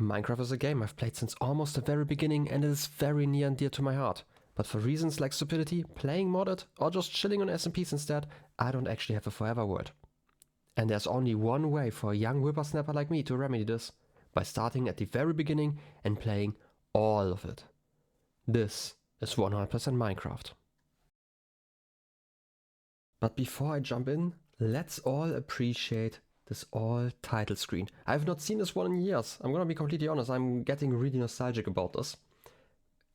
Minecraft is a game I've played since almost the very beginning and it is very near and dear to my heart. But for reasons like stupidity, playing modded, or just chilling on SMPs instead, I don't actually have a forever world. And there's only one way for a young whippersnapper like me to remedy this, by starting at the very beginning and playing all of it. This is 100% Minecraft. But before I jump in, let's all appreciate this all title screen. I've not seen this one in years. I'm gonna be completely honest, I'm getting really nostalgic about this.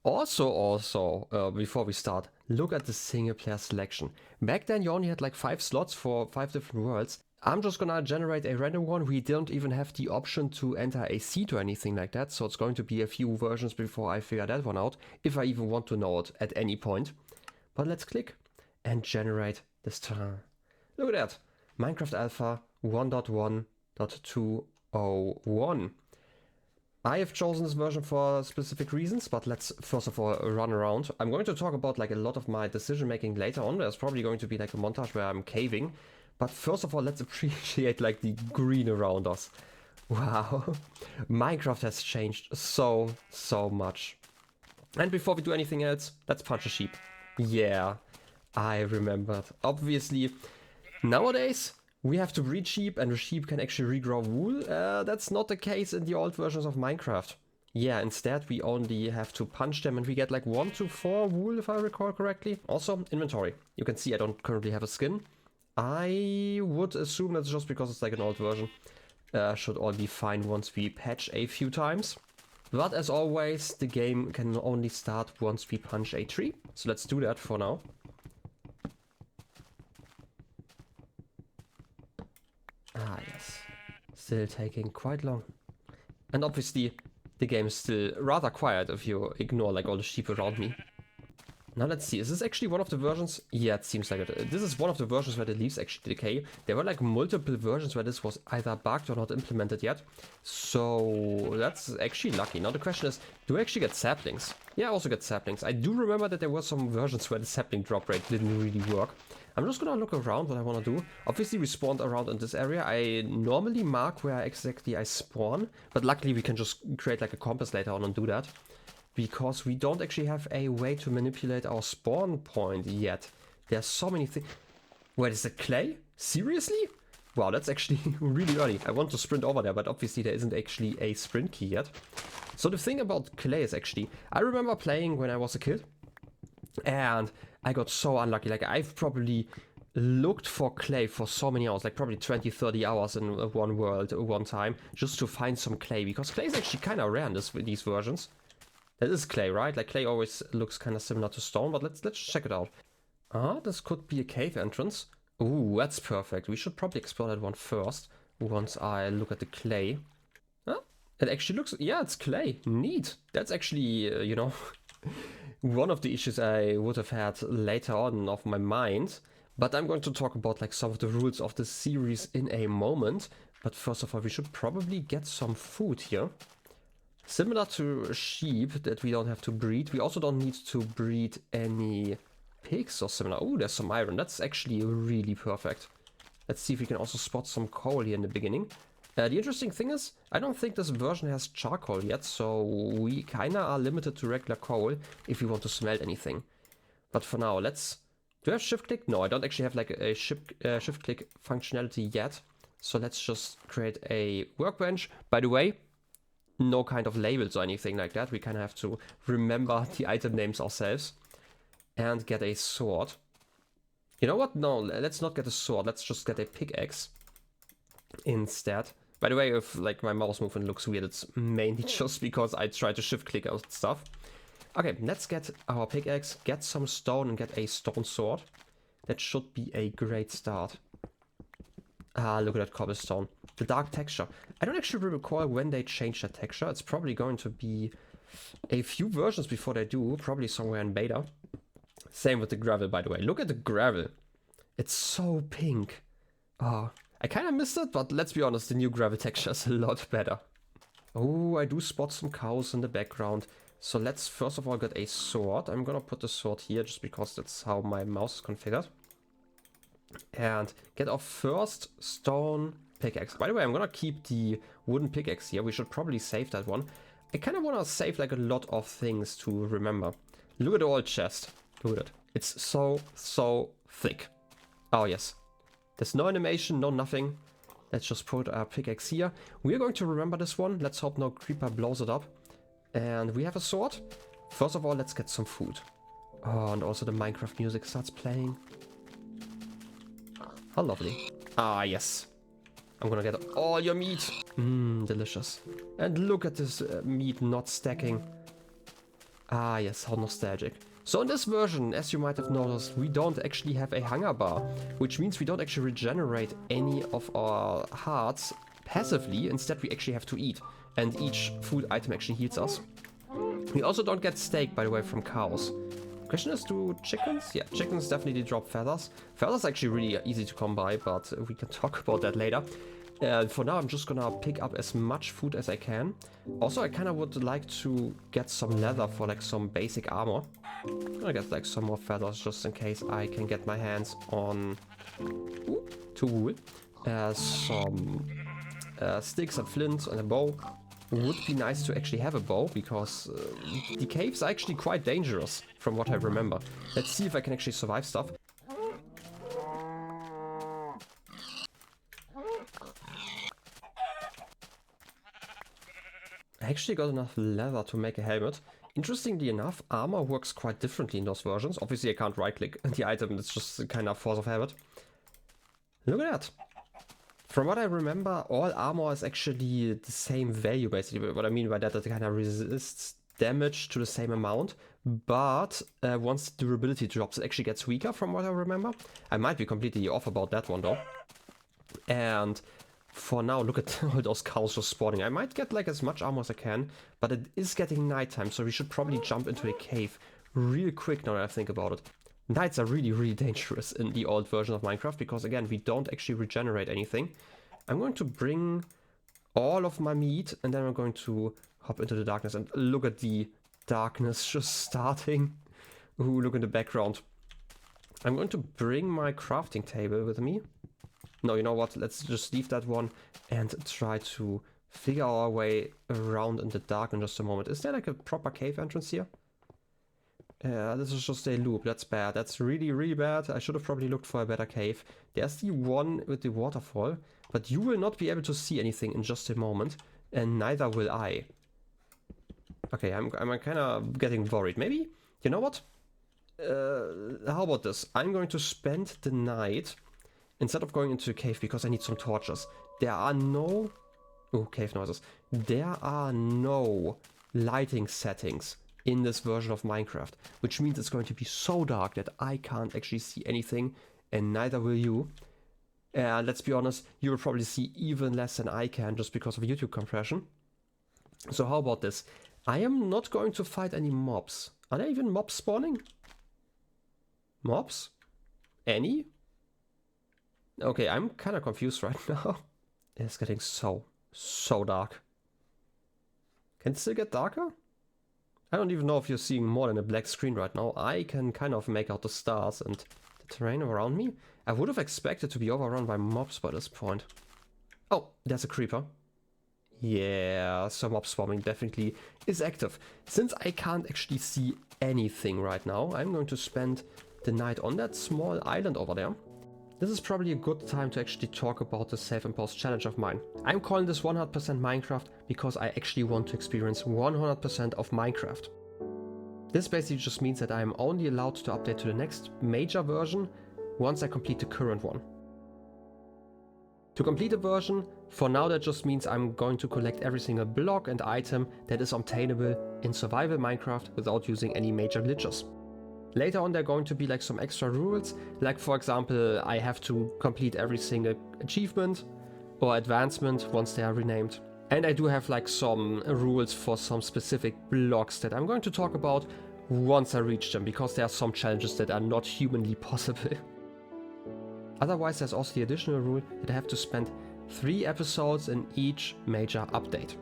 Also, before we start, look at the single player selection. Back then you only had like 5 slots for 5 different worlds. I'm just gonna generate a random one. We don't even have the option to enter a seed or anything like that, so it's going to be a few versions before I figure that one out, if I even want to know it at any point. But let's click and generate this terrain. Look at that! Minecraft Alpha 1.1.201. I have chosen this version for specific reasons, but let's first of all run around. I'm going to talk about like a lot of my decision making later on. There's probably going to be like a montage where I'm caving. But first of all, let's appreciate like the green around us. Wow. Minecraft has changed so much. And before we do anything else, let's punch a sheep. Yeah, I remembered. Obviously, nowadays, we have to breed sheep and the sheep can actually regrow wool. That's not the case in the old versions of Minecraft. Yeah, instead we only have to punch them and we get like 1 to 4 wool if I recall correctly. Also, inventory. You can see I don't currently have a skin. I would assume that's just because it's like an old version. Should all be fine once we patch a few times. But as always, the game can only start once we punch a tree. So let's do that for now. Ah, yes. Still taking quite long. And obviously, the game is still rather quiet if you ignore like all the sheep around me. Now let's see, is this actually one of the versions? Yeah, it seems like it. This is one of the versions where the leaves actually decay. There were like multiple versions where this was either bugged or not implemented yet. So that's actually lucky. Now the question is, do I actually get saplings? Yeah, I also get saplings. I do remember that there were some versions where the sapling drop rate didn't really work. I'm just gonna look around what I want to do. Obviously we spawned around in this area. I normally mark where exactly I spawn, but luckily we can just create like a compass later on and do that. Because we don't actually have a way to manipulate our spawn point yet. There's so many things. Wait, is it clay? Seriously? Wow, that's actually really early. I want to sprint over there, but obviously there isn't actually a sprint key yet. So the thing about clay is actually, I remember playing when I was a kid. And I got so unlucky. Like I've probably looked for clay for so many hours, like probably 20-30 hours in one world one time, just to find some clay. Because clay is actually kind of rare in these versions. That is clay, right? Like clay always looks kind of similar to stone, but let's check it out. This could be a cave entrance. Ooh, that's perfect. We should probably explore that one first, once I look at the clay. It actually looks, yeah, it's clay. Neat. That's actually, you know, one of the issues I would have had later on of my mind. But I'm going to talk about like some of the rules of the series in a moment. But first of all, we should probably get some food here. Similar to sheep that we don't have to breed, we also don't need to breed any pigs or similar. Oh, there's some iron. That's actually really perfect. Let's see if we can also spot some coal here in the beginning. The interesting thing is, I don't think this version has charcoal yet, so we kinda are limited to regular coal if we want to smelt anything. But for now, let's... Do I have shift click? No, I don't actually have like a shift click functionality yet. So let's just create a workbench. By the way, no kind of labels or anything like that. We kind of have to remember the item names ourselves. And get a sword. You know what? No, let's not get a sword. Let's just get a pickaxe instead. By the way, if like my mouse movement looks weird, it's mainly just because I try to shift click out stuff. Okay, let's get our pickaxe, get some stone and get a stone sword. That should be a great start. Ah, look at that cobblestone. The dark texture. I don't actually recall when they changed that texture. It's probably going to be a few versions before they do. Probably somewhere in beta. Same with the gravel, by the way. Look at the gravel. It's so pink. Oh, I kind of missed it, but let's be honest. The new gravel texture is a lot better. Oh, I do spot some cows in the background. So let's first of all get a sword. I'm gonna put the sword here just because that's how my mouse is configured. And get our first stone pickaxe. By the way, I'm gonna keep the wooden pickaxe here. We should probably save that one. I kind of want to save like a lot of things to remember. Look at the old chest. Look at it. It's so thick. Oh yes. There's no animation, no nothing. Let's just put our pickaxe here. We are going to remember this one. Let's hope no creeper blows it up. And we have a sword. First of all, let's get some food. Oh, and also the Minecraft music starts playing. How lovely. Ah, yes. I'm gonna get all your meat. Mmm, delicious. And look at this meat not stacking. Ah, yes, how nostalgic. So in this version, as you might have noticed, we don't actually have a hunger bar, which means we don't actually regenerate any of our hearts passively. Instead, we actually have to eat, and each food item actually heals us. We also don't get steak, by the way, from cows. Question is, do chickens? Yeah, chickens definitely drop feathers. Feathers are actually really easy to come by, but we can talk about that later. For now, I'm just gonna pick up as much food as I can. Also, I kind of would like to get some leather for like some basic armor. I'm gonna get like some more feathers just in case I can get my hands on two wool. Some sticks and flints and a bow. Would be nice to actually have a bow because the caves are actually quite dangerous from what I remember. Let's see if I can actually survive stuff. I actually got enough leather to make a helmet. Interestingly enough, armor works quite differently in those versions. Obviously I can't right click the item, it's just a kind of force of habit. Look at that. From what I remember, all armor is actually the same value basically. What I mean by that, it kind of resists damage to the same amount. But once durability drops, it actually gets weaker from what I remember. I might be completely off about that one though. And for now, look at all those cows just spawning. I might get like as much armor as I can, but it is getting nighttime, so we should probably jump into a cave real quick now that I think about it. Nights are really dangerous in the old version of Minecraft because again, we don't actually regenerate anything. I'm going to bring all of my meat and then I'm going to hop into the darkness and look at the darkness just starting. Ooh, look in the background. I'm going to bring my crafting table with me. No, you know what? Let's just leave that one and try to figure our way around in the dark in just a moment. Is there like a proper cave entrance here? This is just a loop. That's bad. That's really bad. I should have probably looked for a better cave. There's the one with the waterfall, but you will not be able to see anything in just a moment, and neither will I. Okay, I'm kind of getting worried. Maybe, you know what? How about this? I'm going to spend the night instead of going into a cave because I need some torches. There are no... Oh, cave noises. There are no lighting settings in this version of Minecraft, which means it's going to be so dark that I can't actually see anything, and neither will you. Let's be honest, you will probably see even less than I can just because of YouTube compression. So how about this? I am not going to fight any mobs. Are there even mobs spawning? Mobs? Any? Okay, I'm kind of confused right now. It's getting so dark. Can it still get darker? I don't even know if you're seeing more than a black screen right now. I can kind of make out the stars and the terrain around me. I would have expected to be overrun by mobs by this point. Oh, there's a creeper. Yeah, so mob swarming definitely is active. Since I can't actually see anything right now, I'm going to spend the night on that small island over there. This is probably a good time to actually talk about the self-imposed challenge of mine. I'm calling this 100% Minecraft because I actually want to experience 100% of Minecraft. This basically just means that I am only allowed to update to the next major version once I complete the current one. To complete a version, for now that just means I'm going to collect every single block and item that is obtainable in survival Minecraft without using any major glitches. Later on there are going to be like some extra rules, like for example I have to complete every single achievement or advancement once they are renamed. And I do have like some rules for some specific blocks that I'm going to talk about once I reach them, because there are some challenges that are not humanly possible. Otherwise there's also the additional rule that I have to spend 3 episodes in each major update.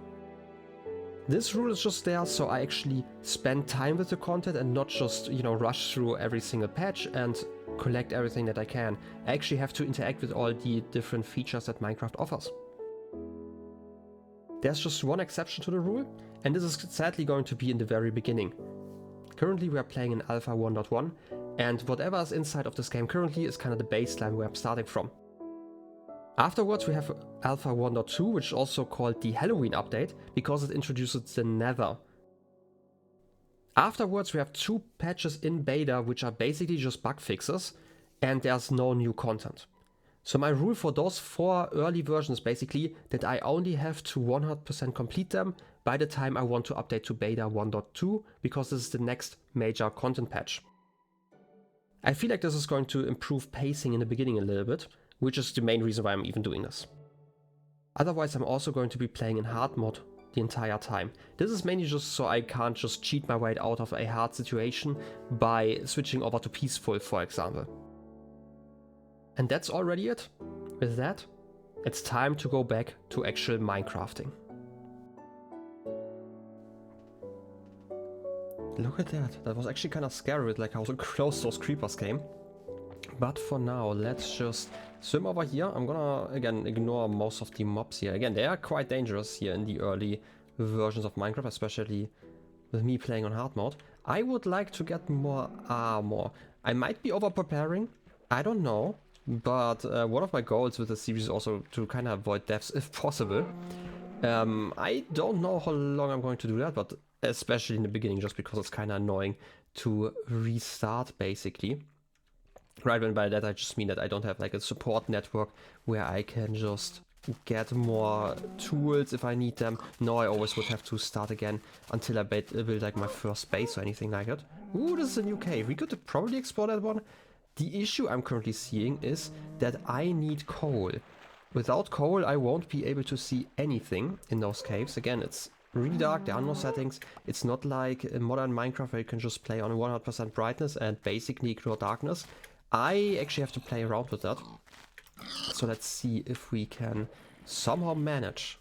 This rule is just there so I actually spend time with the content and not just, rush through every single patch and collect everything that I can. I actually have to interact with all the different features that Minecraft offers. There's just one exception to the rule, and this is sadly going to be in the very beginning. Currently we are playing in Alpha 1.1, and whatever is inside of this game currently is kind of the baseline where I'm starting from. Afterwards we have Alpha 1.2, which is also called the Halloween update, because it introduces the Nether. Afterwards we have 2 patches in beta, which are basically just bug fixes, and there's no new content. So my rule for those 4 early versions is basically that I only have to 100% complete them by the time I want to update to beta 1.2, because this is the next major content patch. I feel like this is going to improve pacing in the beginning a little bit, which is the main reason why I'm even doing this. Otherwise I'm also going to be playing in hard mode the entire time. This is mainly just so I can't just cheat my way out of a hard situation by switching over to peaceful, for example. And that's already it. With that, it's time to go back to actual Minecrafting. Look at that. That was actually kind of scary with like how close those creepers came. But for now, let's just swim over here. I'm gonna, again, ignore most of the mobs here. Again, they are quite dangerous here in the early versions of Minecraft, especially with me playing on hard mode. I would like to get more armor. I might be over preparing. I don't know. But one of my goals with the series is also to kind of avoid deaths if possible. I don't know how long I'm going to do that, but especially in the beginning, just because it's kind of annoying to restart basically. Right, and by that I just mean that I don't have like a support network where I can just get more tools if I need them. No, I always would have to start again until I build like my first base or anything like that. Ooh, this is a new cave. We could probably explore that one. The issue I'm currently seeing is that I need coal. Without coal, I won't be able to see anything in those caves. Again, it's really dark, there are no settings. It's not like in modern Minecraft where you can just play on 100% brightness and basically ignore darkness. I actually have to play around with that. So let's see if we can somehow manage.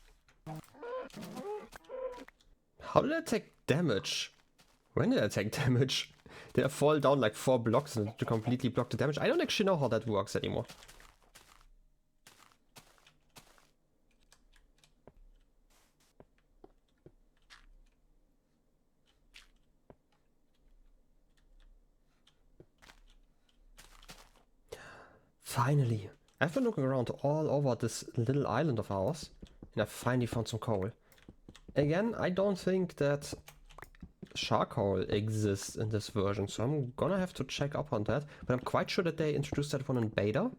How did I take damage? When did I take damage? Did I fall down like 4 blocks and to completely block the damage? I don't actually know how that works anymore. Finally! I've been looking around all over this little island of ours, and I finally found some coal. Again, I don't think that charcoal exists in this version, so I'm gonna have to check up on that, but I'm quite sure that they introduced that one in beta.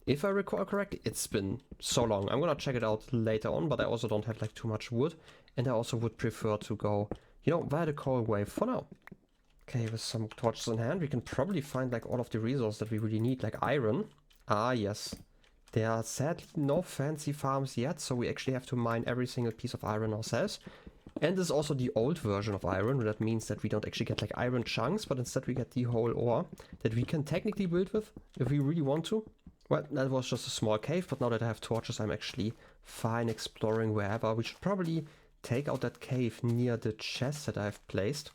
If I recall correctly, it's been so long. I'm gonna check it out later on, but I also don't have like too much wood, and I also would prefer to go, you know, via the coal wave for now. Okay, with some torches in hand, we can probably find like all of the resources that we really need, like iron. Ah, yes. There are sadly no fancy farms yet, so we actually have to mine every single piece of iron ourselves. And this is also the old version of iron, that means that we don't actually get like iron chunks, but instead we get the whole ore that we can technically build with if we really want to. Well, that was just a small cave, but now that I have torches, I'm actually fine exploring wherever. We should probably take out that cave near the chest that I've placed.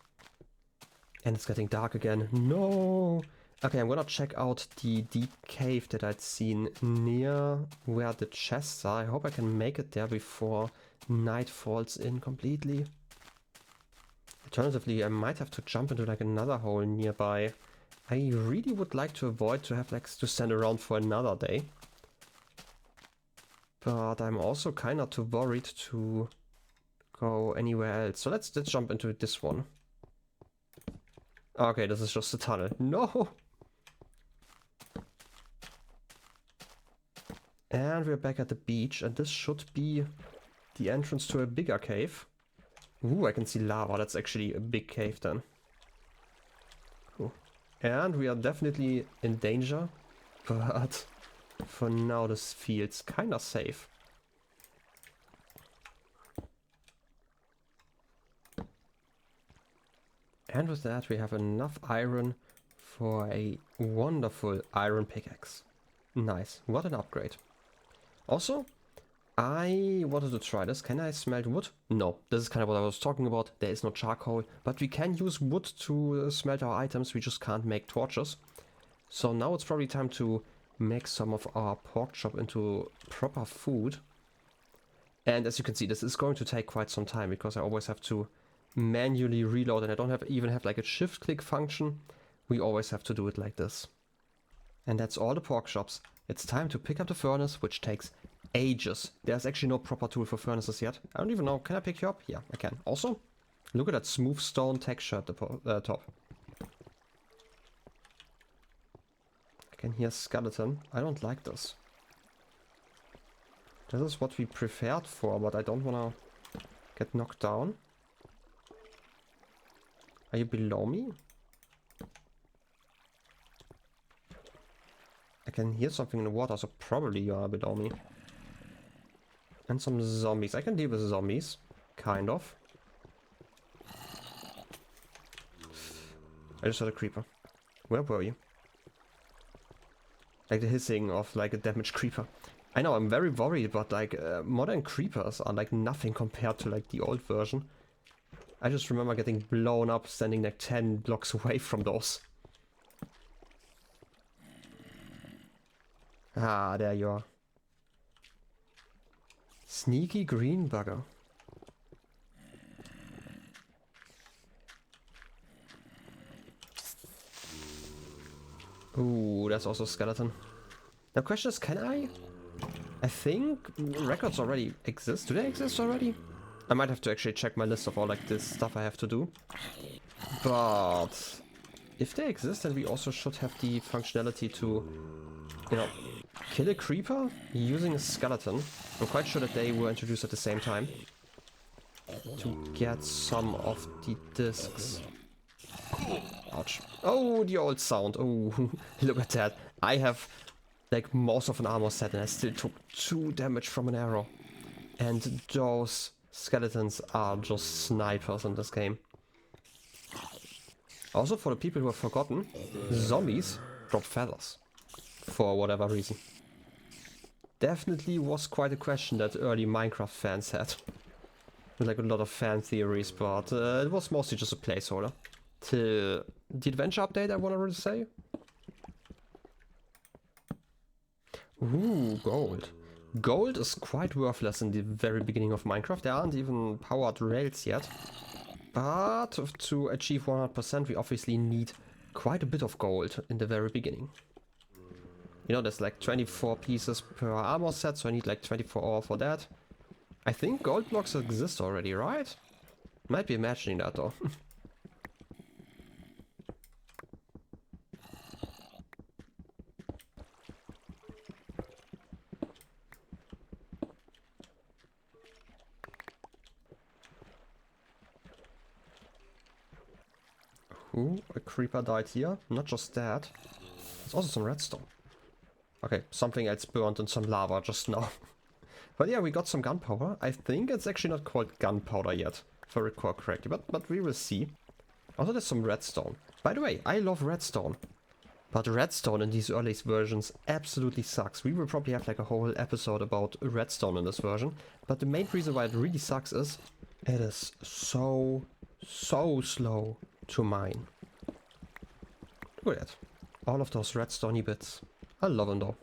And it's getting dark again. No! Okay, I'm gonna check out the deep cave that I'd seen near where the chests are. I hope I can make it there before night falls in completely. Alternatively, I might have to jump into like another hole nearby. I really would like to avoid to have like to stand around for another day. But I'm also kind of too worried to go anywhere else. So let's jump into this one. Okay, this is just a tunnel. No! And we're back at the beach, and this should be the entrance to a bigger cave. Ooh, I can see lava. That's actually a big cave then. Cool. And we are definitely in danger, but for now this feels kind of safe. And with that we have enough iron for a wonderful iron pickaxe. Nice, what an upgrade. Also, I wanted to try this. Can I smelt wood? No, this is kind of what I was talking about. There is no charcoal, but we can use wood to smelt our items. We just can't make torches. So now it's probably time to make some of our pork chop into proper food. And as you can see, this is going to take quite some time because I always have to manually reload, and I don't even have like a shift click function. We always have to do it like this. And that's all the pork chops. It's time to pick up the furnace, which takes ages. There's actually no proper tool for furnaces yet. I don't even know. Can I pick you up? Yeah, I can. Also, look at that smooth stone texture at the top. I can hear skeleton. I don't like this. This is what we prepared for, but I don't wanna get knocked down. Are you below me? I can hear something in the water, so probably you are below me. And some zombies. I can deal with zombies. Kind of. I just heard a creeper. Where were you? Like the hissing of like a damaged creeper. I know, I'm very worried, but like modern creepers are like nothing compared to like the old version. I just remember getting blown up standing like 10 blocks away from those. Ah, there you are. Sneaky green bugger. Ooh, there's also a skeleton. The question is, can I think records already exist. Do they exist already? I might have to actually check my list of all like this stuff I have to do. But if they exist, then we also should have the functionality to, you know, kill a creeper using a skeleton. I'm quite sure that they were introduced at the same time. To get some of the discs. Ouch. Oh, the old sound. Oh, look at that. I have like most of an armor set and I still took 2 damage from an arrow. And those skeletons are just snipers in this game. Also, for the people who have forgotten, zombies drop feathers. For whatever reason. Definitely was quite a question that early Minecraft fans had. With like a lot of fan theories, but it was mostly just a placeholder. To the adventure update, I want to really say. Ooh, gold. Gold is quite worthless in the very beginning of Minecraft. There aren't even powered rails yet. But to achieve 100%, we obviously need quite a bit of gold in the very beginning. You know, there's like 24 pieces per armor set, so I need like 24 ore for that. I think gold blocks exist already, right? Might be imagining that though. Ooh, a creeper died here. Not just that. There's also some redstone. Okay, something else burned in some lava just now. But yeah, we got some gunpowder. I think it's actually not called gunpowder yet, if I recall correctly, but we will see. Also, there's some redstone. By the way, I love redstone. But redstone in these earliest versions absolutely sucks. We will probably have like a whole episode about redstone in this version. But the main reason why it really sucks is it is so slow to mine. Look at that. All of those redstoney bits. I love them though.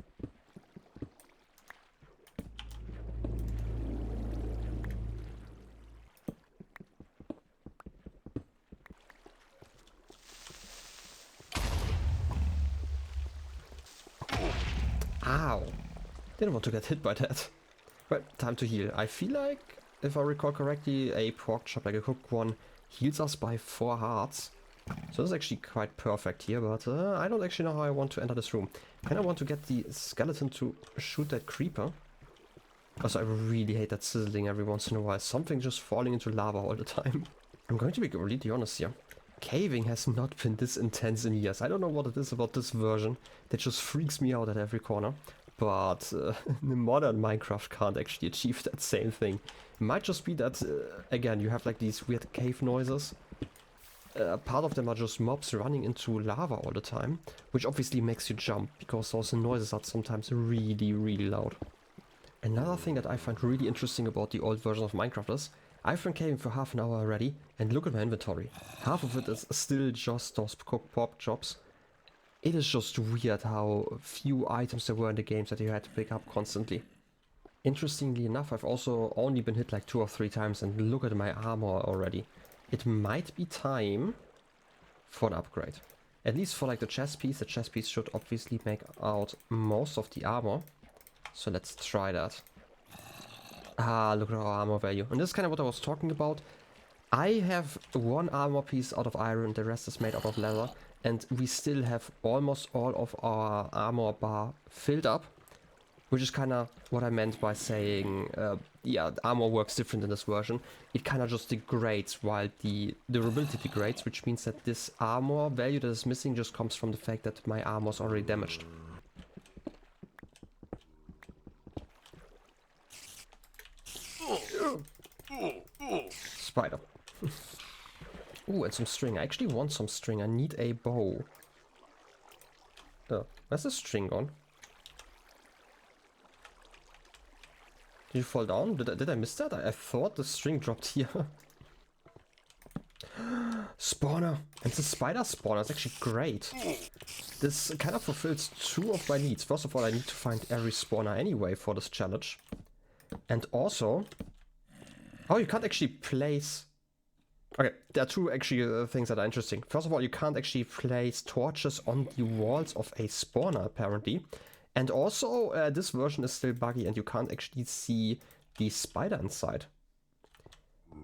Ow. Didn't want to get hit by that. Right, time to heal. I feel like, if I recall correctly, a pork chop, like a cooked one, heals us by 4 hearts. So this is actually quite perfect here, but I don't actually know how I want to enter this room. Kind of want to get the skeleton to shoot that creeper. Also, I really hate that sizzling every once in a while. Something just falling into lava all the time. I'm going to be completely honest here. Caving has not been this intense in years. I don't know what it is about this version that just freaks me out at every corner. But the modern Minecraft can't actually achieve that same thing. It might just be that, again, you have like these weird cave noises. Part of them are just mobs running into lava all the time, which obviously makes you jump, because those noises are sometimes really loud. Another thing that I find really interesting about the old version of Minecraft is, I've been caving for half an hour already, and look at my inventory. Half of it is still just those cooked pork chops. It is just weird how few items there were in the games that you had to pick up constantly. Interestingly enough, I've also only been hit like 2 or 3 times, and look at my armor already. It might be time for an upgrade. At least for like the chest piece. The chest piece should obviously make out most of the armor. So let's try that. Ah, look at our armor value. And this is kind of what I was talking about. I have 1 armor piece out of iron, the rest is made out of leather. And we still have almost all of our armor bar filled up. Which is kind of what I meant by saying, yeah, the armor works different in this version. It kind of just degrades while the durability degrades, which means that this armor value that is missing just comes from the fact that my armor is already damaged. Spider. Ooh, and some string. I actually want some string. I need a bow. Where's the string gone? Did you fall down? Did I miss that? I thought the string dropped here. Spawner! And the spider spawner is actually great. This kind of fulfills 2 of my needs. First of all, I need to find every spawner anyway for this challenge. And also... Oh, you can't actually place... Okay, there are 2 actually things that are interesting. First of all, you can't actually place torches on the walls of a spawner, apparently. And also, this version is still buggy and you can't actually see the spider inside.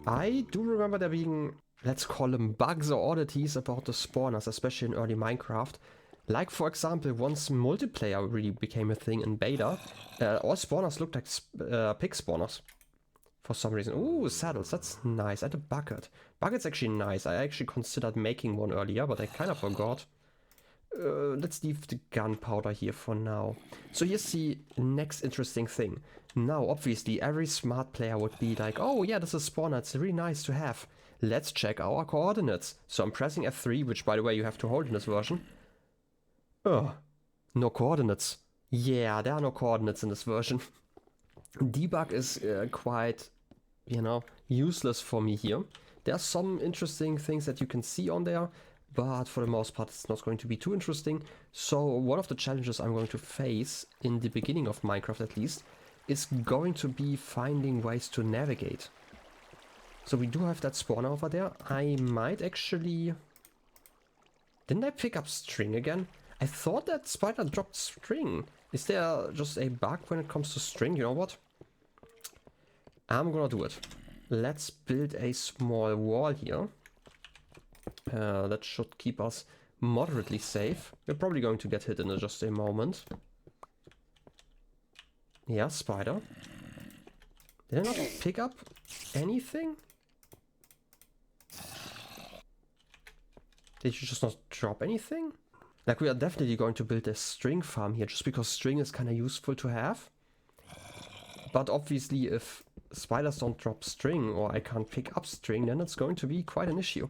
I do remember there being, let's call them bugs or oddities about the spawners, especially in early Minecraft. Like, for example, once multiplayer really became a thing in beta, all spawners looked like pig spawners. For some reason. Ooh, saddles, that's nice. And a bucket. Bucket's actually nice. I actually considered making one earlier, but I kind of forgot. Let's leave the gunpowder here for now. So here's the next interesting thing. Now, obviously, every smart player would be like, oh yeah, this is a spawner, it's really nice to have. Let's check our coordinates. So I'm pressing F3, which by the way you have to hold in this version. No coordinates. Yeah, there are no coordinates in this version. Debug is quite, you know, useless for me here. There are some interesting things that you can see on there, but for the most part it's not going to be too interesting. So one of the challenges I'm going to face, in the beginning of Minecraft at least, is going to be finding ways to navigate. So we do have that spawner over there. I might actually... Didn't I pick up string again? I thought that spider dropped string. Is there just a bug when it comes to string? You know what? I'm gonna do it. Let's build a small wall here. That should keep us moderately safe. We're probably going to get hit in just a moment. Yeah, spider. Did I not pick up anything? Did you just not drop anything? Like, we are definitely going to build a string farm here, just because string is kind of useful to have. But obviously, if spiders don't drop string, or I can't pick up string, then it's going to be quite an issue.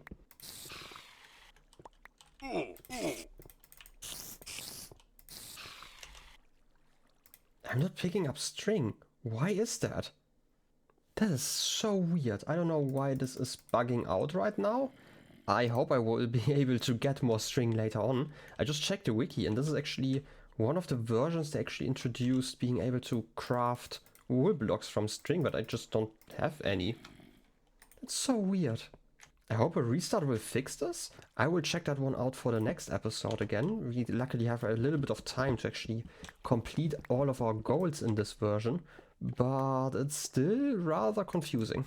I'm not picking up string. Why is that? That is so weird. I don't know why this is bugging out right now. I hope I will be able to get more string later on. I just checked the wiki and this is actually one of the versions they actually introduced, being able to craft wool blocks from string, but I just don't have any. It's so weird. I hope a restart will fix this. I will check that one out for the next episode again. We luckily have a little bit of time to actually complete all of our goals in this version, but it's still rather confusing.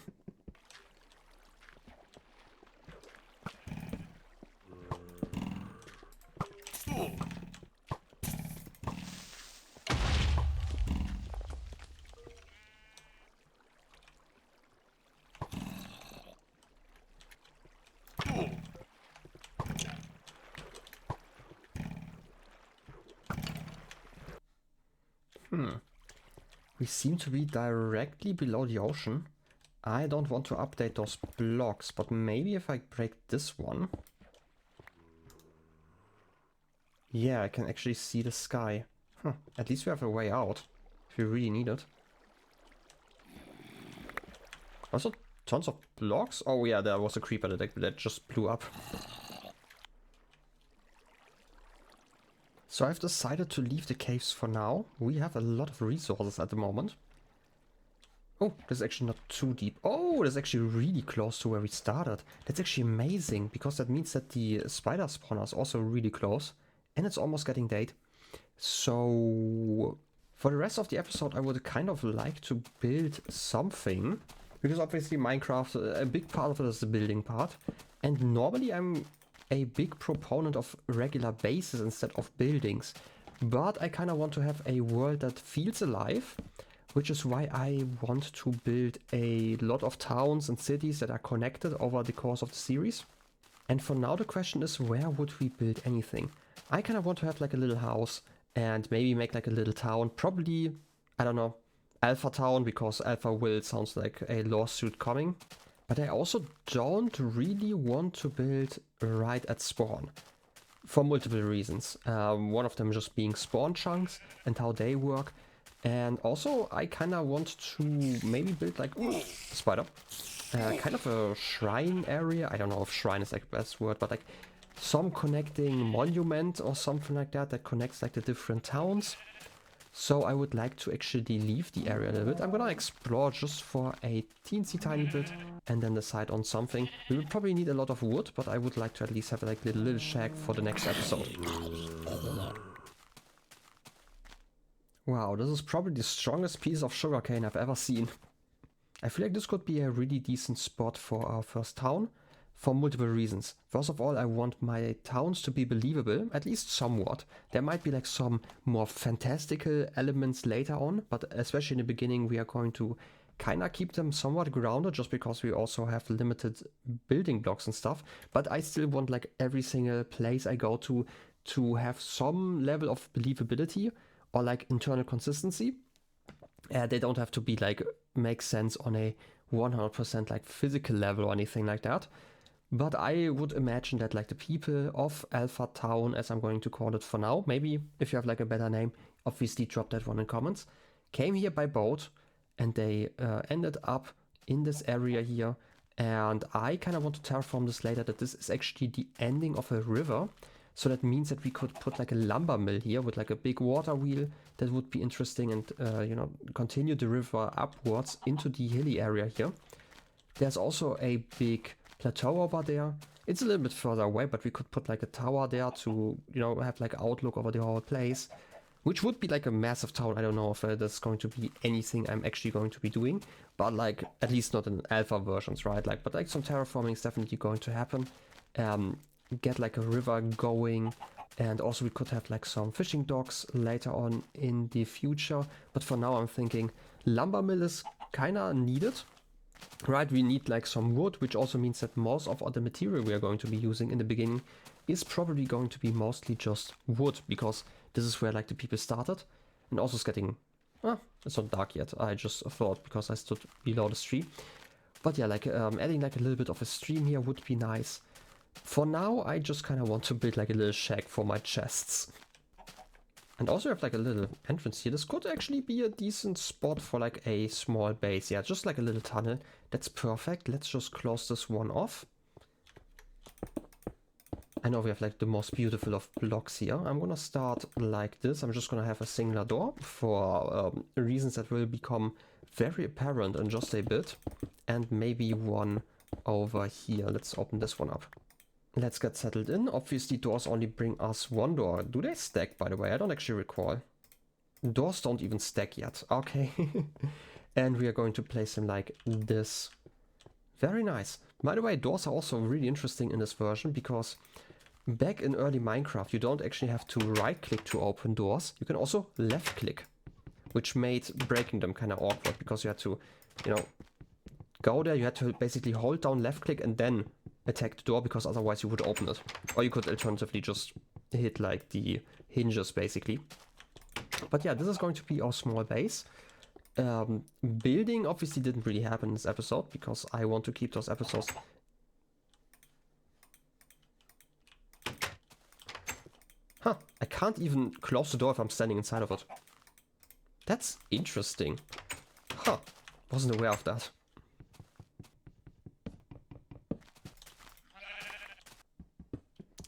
We seem to be directly below the ocean. I don't want to update those blocks, but maybe if I break this one... Yeah, I can actually see the sky. At least we have a way out, if we really need it. Also, tons of blocks? Oh yeah, there was a creeper that just blew up. So I've decided to leave the caves for now. We have a lot of resources at the moment. Oh, this is actually not too deep. Oh, that's actually really close to where we started. That's actually amazing, because that means that the spider spawner is also really close. And it's almost getting daylight. So for the rest of the episode, I would kind of like to build something. Because obviously Minecraft, a big part of it is the building part. And normally I'm a big proponent of regular bases instead of buildings. But I kind of want to have a world that feels alive. Which is why I want to build a lot of towns and cities that are connected over the course of the series. And for now the question is, where would we build anything? I kind of want to have like a little house and maybe make like a little town. Probably, I don't know, Alpha Town, because Alpha Will sounds like a lawsuit coming. But I also don't really want to build right at spawn. For multiple reasons. One of them just being spawn chunks and how they work. And also, I kind of want to maybe build like, spider, kind of a shrine area. I don't know if shrine is like the best word, but like some connecting monument or something like that that connects like the different towns. So I would like to actually leave the area a little bit. I'm gonna explore just for a teensy tiny bit and then decide on something. We will probably need a lot of wood, but I would like to at least have like a little shack for the next episode. Wow, this is probably the strongest piece of sugarcane I've ever seen. I feel like this could be a really decent spot for our first town, for multiple reasons. First of all, I want my towns to be believable, at least somewhat. There might be like some more fantastical elements later on, but especially in the beginning we are going to kind of keep them somewhat grounded, just because we also have limited building blocks and stuff. But I still want like every single place I go to have some level of believability. Or like internal consistency. They don't have to be like make sense on a 100% like physical level or anything like that. But I would imagine that like the people of Alpha Town, as I'm going to call it for now, maybe if you have like a better name, obviously drop that one in comments, came here by boat and they ended up in this area here. And I kind of want to terraform this later, that this is actually the ending of a river. So that means that we could put like a lumber mill here with like a big water wheel. That would be interesting, and you know, continue the river upwards into the hilly area here. There's also a big plateau over there. It's a little bit further away, but we could put like a tower there to, you know, have like outlook over the whole place, which would be like a massive town. I don't know if that's going to be anything I'm actually going to be doing, but like at least not in alpha versions, right? Like, but like some terraforming is definitely going to happen. Get like a river going, and also we could have like some fishing docks later on in the future. But for now I'm thinking lumber mill is kind of needed, right? We need like some wood, which also means that most of the material we are going to be using in the beginning is probably going to be mostly just wood, because this is where like the people started. And also it's getting, it's not dark yet, I just thought, because I stood below the stream. But yeah, like adding like a little bit of a stream here would be nice. For now, I just kind of want to build like a little shack for my chests. And also have like a little entrance here. This could actually be a decent spot for like a small base. Yeah, just like a little tunnel. That's perfect. Let's just close this one off. I know we have like the most beautiful of blocks here. I'm gonna start like this. I'm just gonna have a singular door for reasons that will become very apparent in just a bit. And maybe one over here. Let's open this one up. Let's get settled in. Obviously doors only bring us one door. Do they stack, by the way? I don't actually recall. Doors don't even stack yet. Okay. And we are going to place them like this. Very nice. By the way, doors are also really interesting in this version, because back in early Minecraft you don't actually have to right click to open doors. You can also left click, which made breaking them kind of awkward, because you had to, you know, go there. You had to basically hold down left click and then attack the door, because otherwise you would open it. Or you could alternatively just hit like the hinges basically. But yeah, this is going to be our small base. Building obviously didn't really happen in this episode, because I want to keep those episodes. Huh, I can't even close the door if I'm standing inside of it. That's interesting. Huh, wasn't aware of that.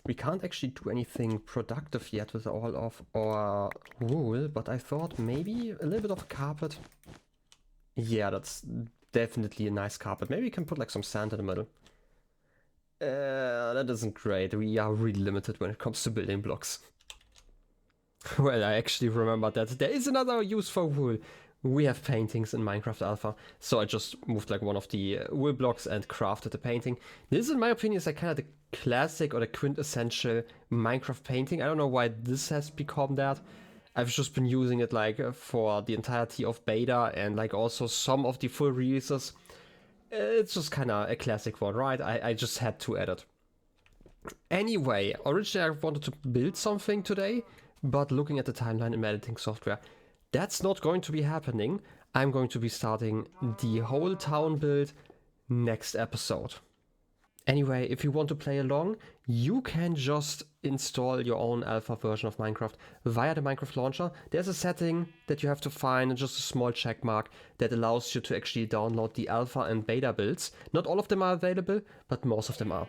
We can't actually do anything productive yet with all of our wool, but I thought maybe a little bit of carpet. Yeah, that's definitely a nice carpet. Maybe we can put like some sand in the middle. That isn't great. We are really limited when it comes to building blocks. Well, I actually remembered that there is another use for wool. We have paintings in Minecraft Alpha, so I just moved like one of the wool blocks and crafted a painting. This, in my opinion, is like kind of the classic or the quintessential Minecraft painting. I don't know why this has become that. I've just been using it like for the entirety of beta and like also some of the full releases. It's just kind of a classic one, right? I just had to add it. Anyway, originally I wanted to build something today, but looking at the timeline in my editing software, that's not going to be happening. I'm going to be starting the whole town build next episode. Anyway, if you want to play along, you can just install your own alpha version of Minecraft via the Minecraft launcher. There's a setting that you have to find, just a small check mark that allows you to actually download the alpha and beta builds. Not all of them are available, but most of them are.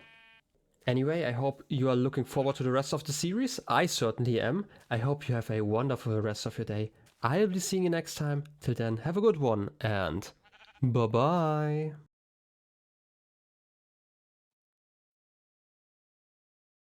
Anyway, I hope you are looking forward to the rest of the series. I certainly am. I hope you have a wonderful rest of your day. I'll be seeing you next time. Till then, have a good one and bye-bye.